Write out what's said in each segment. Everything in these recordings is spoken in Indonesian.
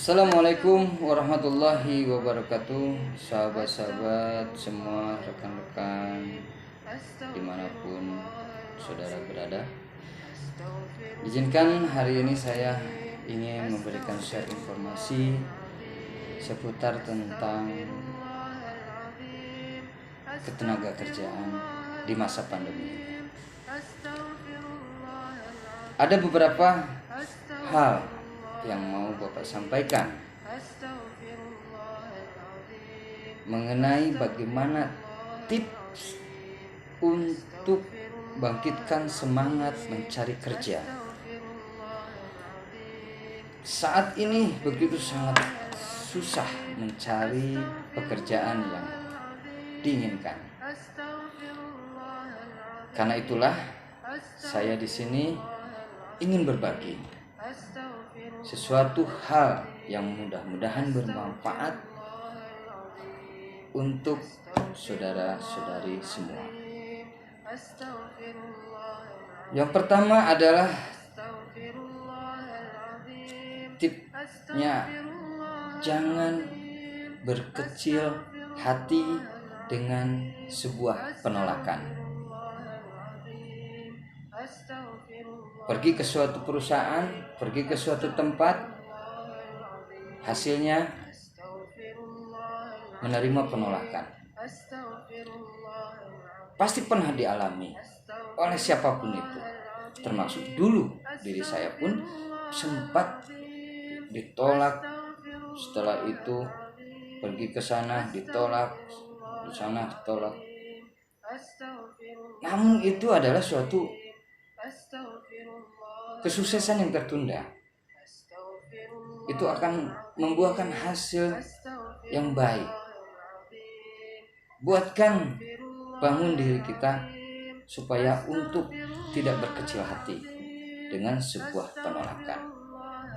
Assalamualaikum warahmatullahi wabarakatuh. Sahabat-sahabat semua, rekan-rekan dimanapun saudara berada, izinkan hari ini saya ingin memberikan share informasi seputar tentang ketenaga kerjaan di masa pandemi. Ada beberapa hal yang mau Bapak sampaikan mengenai bagaimana tips untuk bangkitkan semangat mencari kerja. Saat ini begitu sangat susah mencari pekerjaan yang diinginkan. Karena itulah saya di sini ingin berbagi sesuatu hal yang mudah-mudahan bermanfaat untuk saudara-saudari semua. Yang pertama adalah tipsnya, jangan berkecil hati dengan sebuah penolakan. Pergi ke suatu perusahaan, pergi ke suatu tempat, hasilnya menerima penolakan. Pasti pernah dialami oleh siapapun itu, termasuk dulu diri saya pun sempat ditolak. Setelah itu pergi ke sana ditolak, di sana ditolak. Namun itu adalah suatu kesuksesan yang tertunda. Itu akan membuahkan hasil yang baik. Buatkan, bangun diri kita supaya untuk tidak berkecil hati dengan sebuah penolakan.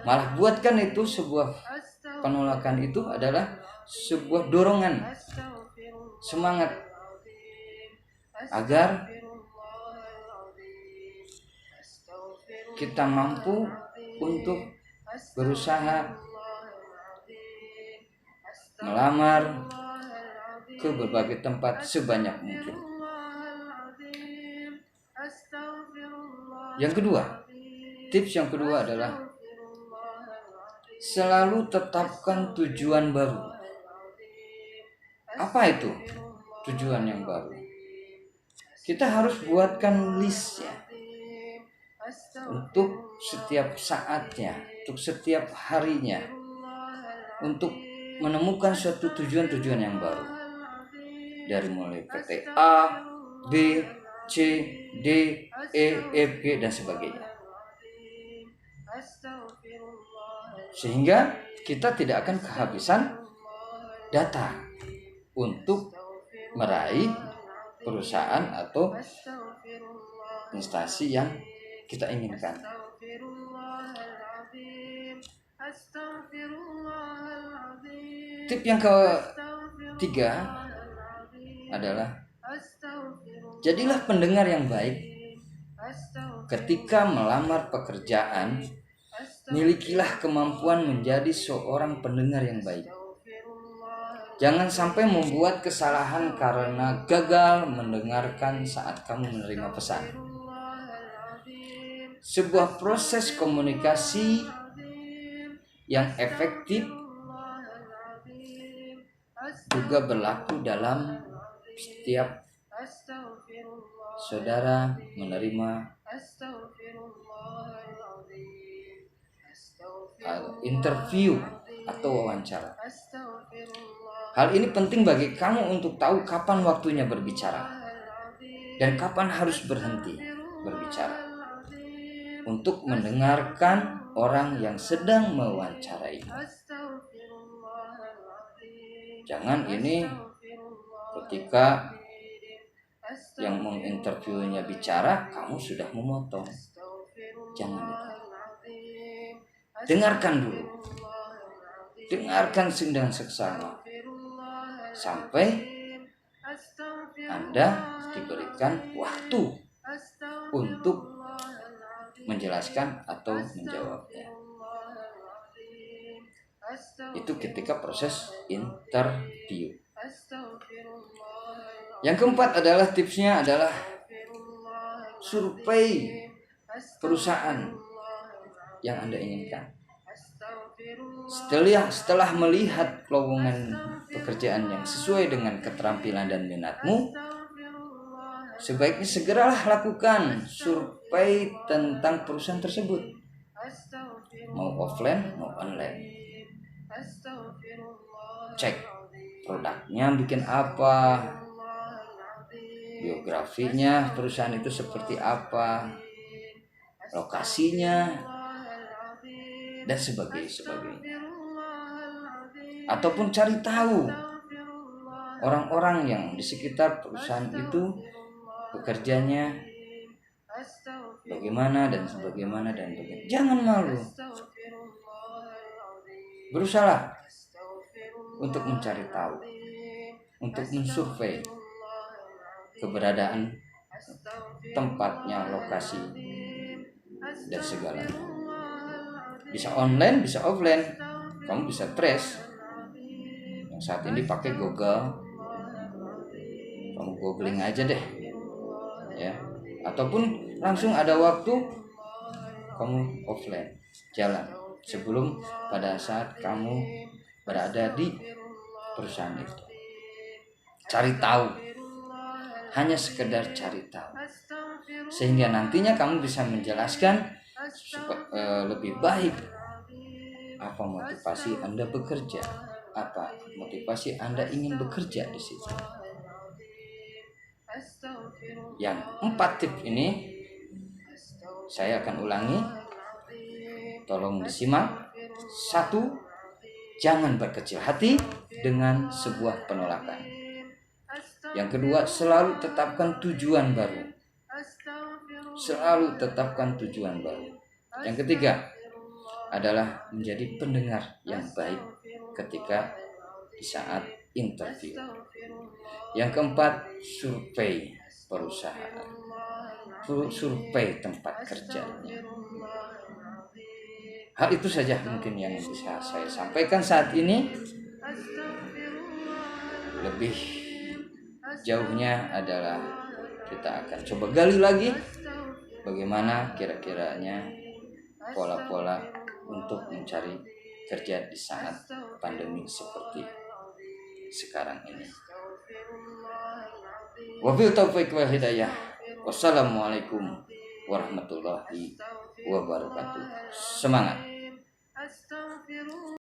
Malah buatkan itu sebuah penolakan itu adalah sebuah dorongan, semangat agar kita mampu untuk berusaha melamar ke berbagai tempat sebanyak mungkin. Yang kedua, tips yang kedua adalah selalu tetapkan tujuan baru. Apa itu tujuan yang baru? Kita harus buatkan listnya untuk setiap saatnya, untuk setiap harinya, untuk menemukan suatu tujuan-tujuan yang baru. Dari mulai PT A, B, C, D, E, F, G, dan sebagainya. Sehingga kita tidak akan kehabisan data untuk meraih perusahaan atau instansi yang kita inginkan. Tip yang ketiga adalah jadilah pendengar yang baik. Ketika melamar pekerjaan, milikilah kemampuan menjadi seorang pendengar yang baik. Jangan sampai membuat kesalahan karena gagal mendengarkan saat kamu menerima pesan. Sebuah proses komunikasi yang efektif juga berlaku dalam setiap saudara menerima interview atau wawancara. Hal ini penting bagi kamu untuk tahu kapan waktunya berbicara dan kapan harus berhenti berbicara untuk mendengarkan orang yang sedang mewawancarai. Jangan ini ketika yang menginterviewnya bicara, kamu sudah memotong. Jangan itu. Dengarkan dulu. Dengarkan dengan seksama sampai Anda diberikan waktu untuk menjelaskan atau menjawabnya. Itu ketika proses interview. Yang keempat adalah tipsnya adalah survei perusahaan yang Anda inginkan. Setelah melihat lowongan pekerjaan yang sesuai dengan keterampilan dan minatmu, sebaiknya segeralah lakukan survei tentang perusahaan tersebut, mau offline mau online. Cek produknya bikin apa, biografinya perusahaan itu seperti apa, lokasinya, dan sebagainya. Ataupun cari tahu orang-orang yang di sekitar perusahaan itu bekerjanya bagaimana dan sebagaimana. Jangan malu, berusaha untuk mencari tahu, untuk mensurvei keberadaan tempatnya, lokasi, dan segalanya. Bisa online, bisa offline. Kamu bisa trace. Yang saat ini pakai Google, kamu googling aja deh, ya. Ataupun langsung ada waktu kamu offline, jalan sebelum pada saat kamu berada di perusahaan itu. Cari tahu, hanya sekedar cari tahu, sehingga nantinya kamu bisa menjelaskan lebih baik apa motivasi Anda bekerja, apa motivasi Anda ingin bekerja di situ. Yang 4 tips ini saya akan ulangi, tolong disimak. 1. Jangan berkecil hati dengan sebuah penolakan. Yang kedua, selalu tetapkan tujuan baru. Yang ketiga adalah menjadi pendengar yang baik ketika di saat interview. Yang keempat, survei perusahaan, survei tempat kerjanya. Hal itu saja mungkin yang bisa saya sampaikan saat ini. Lebih jauhnya adalah kita akan coba gali lagi bagaimana kira-kiranya pola-pola untuk mencari kerja di saat pandemi seperti sekarang ini. Wabil taufiq wal hidayah. Wassalamualaikum warahmatullahi wabarakatuh. Semangat.